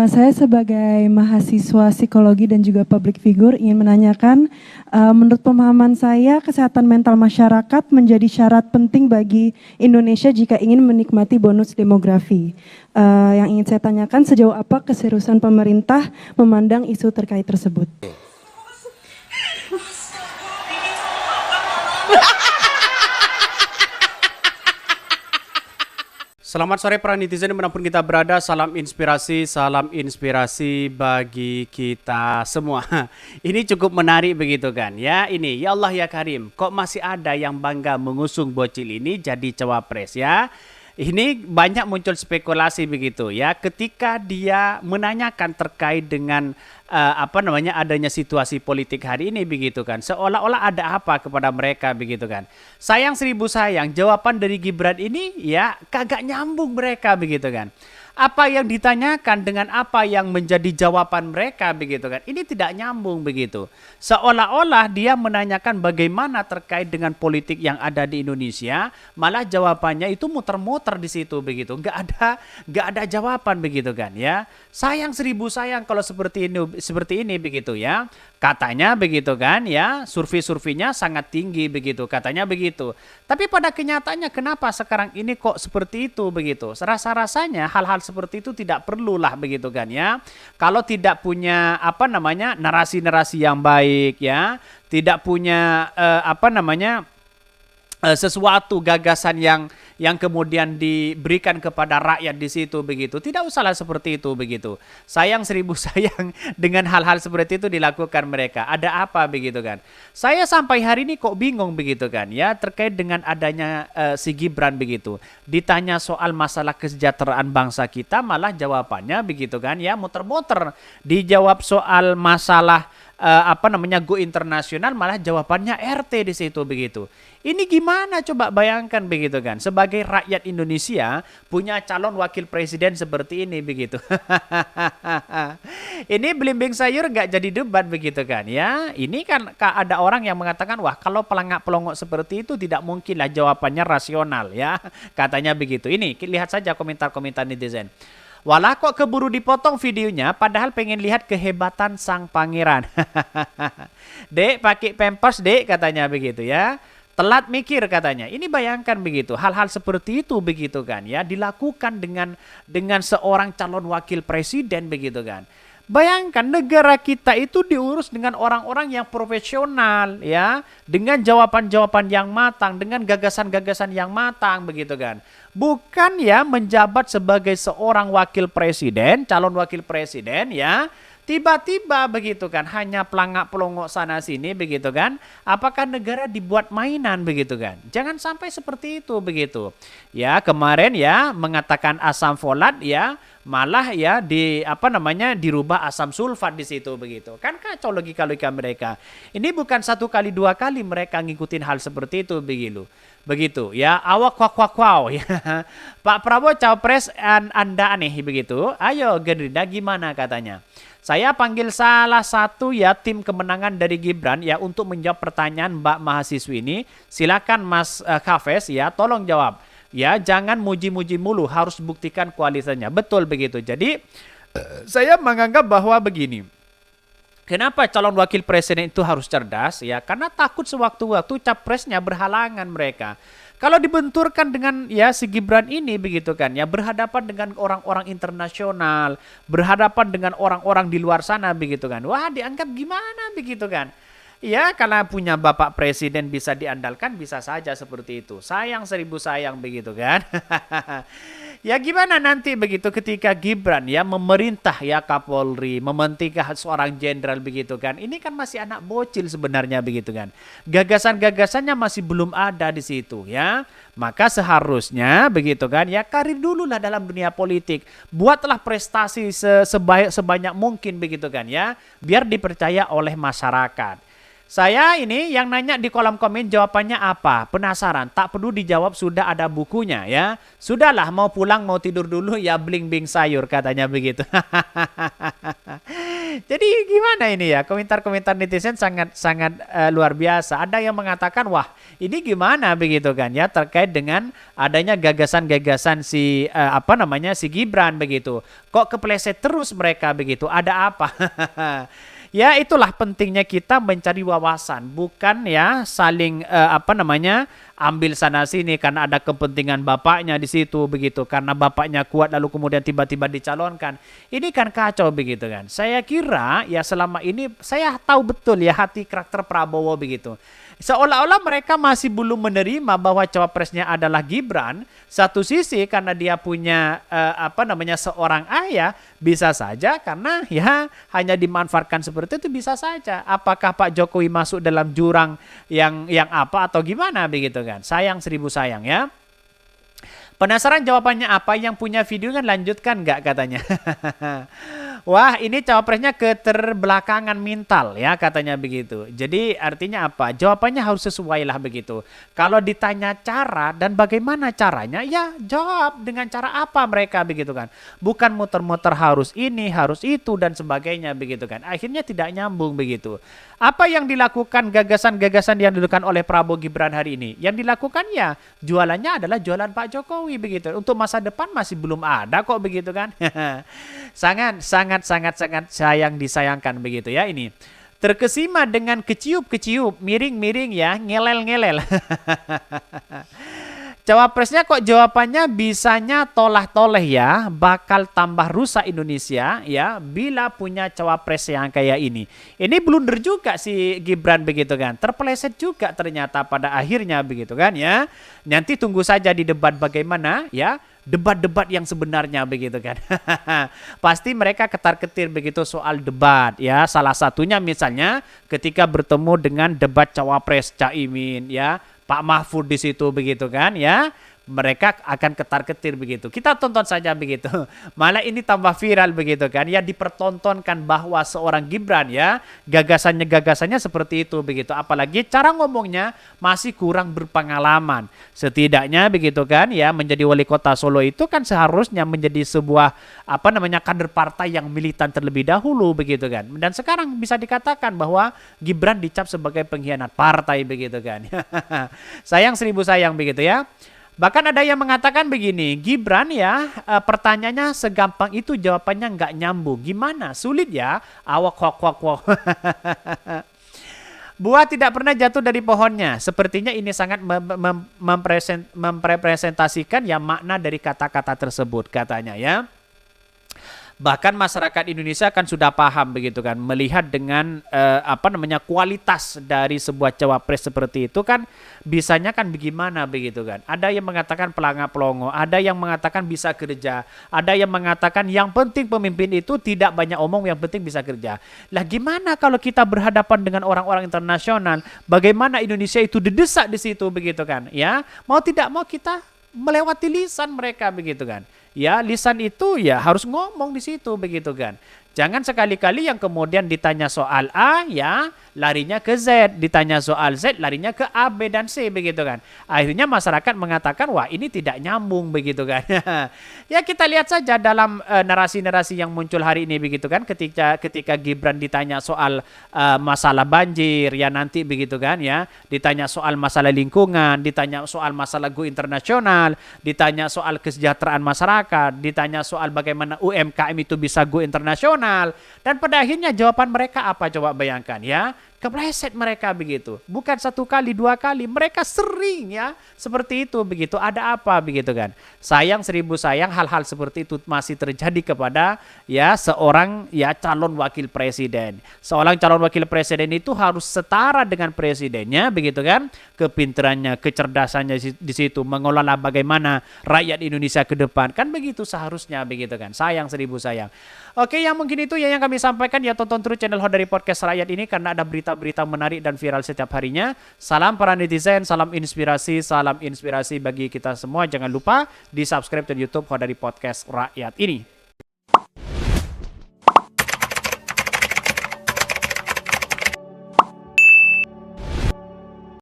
Saya sebagai mahasiswa psikologi dan juga public figure ingin menanyakan, menurut pemahaman saya kesehatan mental masyarakat menjadi syarat penting bagi Indonesia jika ingin menikmati bonus demografi. Yang ingin saya tanyakan, sejauh apa keseriusan pemerintah memandang isu terkait tersebut? Selamat sore para netizen dimanapun kita berada, salam inspirasi bagi kita semua. Ini cukup menarik begitu kan ya, ini ya Allah ya Karim, kok masih ada yang bangga mengusung bocil ini jadi cawapres ya. Ini banyak muncul spekulasi begitu ya, ketika dia menanyakan terkait dengan adanya situasi politik hari ini begitu kan, seolah-olah ada apa kepada mereka begitu kan. Sayang seribu sayang, jawaban dari Gibran ini ya kagak nyambung mereka begitu kan. Apa yang ditanyakan dengan apa yang menjadi jawaban mereka begitu kan, ini tidak nyambung begitu. Seolah-olah dia menanyakan bagaimana terkait dengan politik yang ada di Indonesia, malah jawabannya itu muter-muter di situ begitu, nggak ada jawaban begitu kan ya. Sayang seribu sayang kalau seperti ini begitu ya. Katanya begitu kan ya, survei-surveinya sangat tinggi begitu, katanya begitu. Tapi pada kenyataannya kenapa sekarang ini kok seperti itu begitu? Rasa-rasanya hal-hal seperti itu tidak perlulah begitu kan ya. Kalau tidak punya narasi-narasi yang baik ya, tidak punya sesuatu gagasan yang kemudian diberikan kepada rakyat di situ begitu. Tidak usahlah seperti itu begitu. Sayang seribu sayang dengan hal-hal seperti itu dilakukan mereka. Ada apa begitu kan? Saya sampai hari ini kok bingung begitu kan ya, terkait dengan adanya si Gibran begitu. Ditanya soal masalah kesejahteraan bangsa kita, malah jawabannya begitu kan ya, muter-muter. Dijawab soal masalah go internasional, malah jawabannya RT di situ begitu. Ini gimana coba bayangkan begitu kan, sebagai rakyat Indonesia punya calon wakil presiden seperti ini begitu. Ini belimbing sayur nggak jadi debat begitu kan ya. Ini kan ada orang yang mengatakan, wah kalau pelangak-pelongok seperti itu tidak mungkin lah jawabannya rasional ya, katanya begitu. Ini lihat saja komentar-komentar netizen. Walah kok keburu dipotong videonya, padahal pengen lihat kehebatan sang pangeran. Dek pakai pampers dek, katanya begitu ya. Telat mikir katanya. Ini bayangkan begitu, hal-hal seperti itu begitu kan ya, dilakukan dengan seorang calon wakil presiden begitu kan. Bayangkan negara kita itu diurus dengan orang-orang yang profesional ya, dengan jawaban-jawaban yang matang, dengan gagasan-gagasan yang matang begitu kan. Bukan ya menjabat sebagai seorang wakil presiden, calon wakil presiden ya, tiba-tiba begitu kan, hanya pelangak-pelongok sana sini begitu kan. Apakah negara dibuat mainan begitu kan? Jangan sampai seperti itu begitu. Ya, kemarin ya mengatakan asam folat ya, malah ya dirubah asam sulfat di situ begitu. Kan kacau logika-logika mereka. Ini bukan satu kali dua kali mereka ngikutin hal seperti itu begitu. Begitu ya, awak wow ya. Pak Prabowo cawapres Anda aneh begitu. Ayo Gerindra gimana katanya? Saya panggil salah satu ya tim kemenangan dari Gibran ya untuk menjawab pertanyaan Mbak mahasiswi ini. Silakan Mas Kafes ya, tolong jawab. Ya, jangan muji-muji mulu, harus buktikan kualitasnya. Betul begitu. Jadi saya menganggap bahwa begini. Kenapa calon wakil presiden itu harus cerdas ya? Karena takut sewaktu-waktu capresnya berhalangan mereka. Kalau dibenturkan dengan ya si Gibran ini begitu kan ya, berhadapan dengan orang-orang internasional, berhadapan dengan orang-orang di luar sana begitu kan. Wah, dianggap gimana begitu kan? Ya, karena punya Bapak Presiden bisa diandalkan, bisa saja seperti itu. Sayang seribu sayang begitu kan. Ya gimana nanti begitu ketika Gibran ya memerintah ya Kapolri, mementingkan seorang jenderal begitu kan. Ini kan masih anak bocil sebenarnya begitu kan. Gagasan-gagasannya masih belum ada di situ ya. Maka seharusnya begitu kan ya, karir dulu lah dalam dunia politik. Buatlah prestasi sebanyak mungkin begitu kan ya, biar dipercaya oleh masyarakat. Saya ini yang nanya di kolom komen jawabannya apa? Penasaran? Tak perlu dijawab, sudah ada bukunya ya. Sudahlah, mau pulang mau tidur dulu ya, bling-bling sayur katanya begitu. Jadi gimana ini ya, komentar-komentar netizen sangat luar biasa. Ada yang mengatakan, wah ini gimana begitu kan ya, terkait dengan adanya gagasan-gagasan si si Gibran begitu. Kok kepleset terus mereka begitu, ada apa? Ya itulah pentingnya kita mencari wawasan, bukan ya saling ambil sana sini karena ada kepentingan bapaknya di situ begitu, karena bapaknya kuat lalu kemudian tiba-tiba dicalonkan. Ini kan kacau begitu kan. Saya kira ya selama ini saya tahu betul ya hati karakter Prabowo begitu. Seolah-olah mereka masih belum menerima bahwa cawapresnya adalah Gibran. Satu sisi karena dia punya seorang ayah, bisa saja karena ya hanya dimanfaatkan seperti itu, bisa saja. Apakah Pak Jokowi masuk dalam jurang yang apa atau gimana begitu kan? Sayang seribu sayang ya. Penasaran jawabannya apa? Yang punya video kan lanjutkan nggak katanya? Wah, ini cawapresnya keterbelakangan mental ya katanya begitu. Jadi artinya apa? Jawabannya harus sesuai lah begitu. Kalau ditanya cara dan bagaimana caranya, ya jawab dengan cara apa mereka begitu kan. Bukan muter-muter harus ini, harus itu dan sebagainya begitu kan. Akhirnya tidak nyambung begitu. Apa yang dilakukan, gagasan-gagasan yang dilakukan oleh Prabowo Gibran hari ini? Yang dilakukan ya jualannya adalah jualan Pak Jokowi begitu. Untuk masa depan masih belum ada kok begitu kan. sangat sayang disayangkan begitu ya ini. Terkesima dengan keciup-keciup, miring-miring ya, ngelel-ngelel. Cawapresnya kok jawabannya bisanya tolah-toleh ya, bakal tambah rusak Indonesia ya bila punya cawapres yang kayak ini. Ini blunder juga si Gibran begitu kan, terpeleset juga ternyata pada akhirnya begitu kan ya. Nanti tunggu saja di debat bagaimana ya, debat-debat yang sebenarnya begitu kan. Pasti mereka ketar-ketir begitu soal debat ya. Salah satunya misalnya ketika bertemu dengan debat cawapres Caimin ya, Pak Mahfud di situ begitu kan ya. Mereka akan ketar-ketir begitu. Kita tonton saja begitu. Malah ini tambah viral begitu kan. Ya dipertontonkan bahwa seorang Gibran ya gagasannya seperti itu begitu. Apalagi cara ngomongnya masih kurang berpengalaman. Setidaknya begitu kan ya, menjadi wali kota Solo itu kan seharusnya menjadi sebuah kader partai yang militan terlebih dahulu begitu kan. Dan sekarang bisa dikatakan bahwa Gibran dicap sebagai pengkhianat partai begitu kan. Sayang seribu sayang begitu ya. Bahkan ada yang mengatakan begini, Gibran ya pertanyaannya segampang itu jawabannya nggak nyambung. Gimana? Sulit ya? Awak wak. Buah tidak pernah jatuh dari pohonnya. Sepertinya ini sangat merepresentasikan ya makna dari kata-kata tersebut katanya ya. Bahkan masyarakat Indonesia kan sudah paham begitu kan, melihat dengan kualitas dari sebuah cawapres seperti itu kan bisanya kan bagaimana begitu kan. Ada yang mengatakan pelanga-pelongo, ada yang mengatakan bisa kerja, ada yang mengatakan yang penting pemimpin itu tidak banyak omong, yang penting bisa kerja. Lah gimana kalau kita berhadapan dengan orang-orang internasional, bagaimana Indonesia itu didesak di situ begitu kan? Ya, mau tidak mau kita melewati lisan mereka begitu kan. Ya, lisan itu ya harus ngomong di situ begitu kan. Jangan sekali-kali yang kemudian ditanya soal A ya larinya ke Z, ditanya soal Z larinya ke A, B dan C begitu kan. Akhirnya masyarakat mengatakan wah ini tidak nyambung begitu kan. Ya kita lihat saja dalam narasi-narasi yang muncul hari ini begitu kan, ketika Gibran ditanya soal masalah banjir ya nanti begitu kan ya, ditanya soal masalah lingkungan, ditanya soal masalah go internasional, ditanya soal kesejahteraan masyarakat, ditanya soal bagaimana UMKM itu bisa go internasional. Dan pada akhirnya jawaban mereka apa, coba bayangkan ya. Kepleset mereka begitu. Bukan satu kali, dua kali. Mereka sering ya seperti itu begitu. Ada apa begitu kan. Sayang seribu sayang hal-hal seperti itu masih terjadi kepada ya seorang ya calon wakil presiden. Seorang calon wakil presiden itu harus setara dengan presidennya begitu kan. Kepintarannya, kecerdasannya di situ. Mengelola bagaimana rakyat Indonesia ke depan. Kan begitu seharusnya begitu kan. Sayang seribu sayang. Oke, yang mungkin itu ya yang kami sampaikan ya, tonton terus channel Hot dari Podcast Rakyat ini karena ada berita-berita menarik dan viral setiap harinya. Salam para netizen, salam inspirasi bagi kita semua. Jangan lupa di subscribe di YouTube Hot dari Podcast Rakyat ini.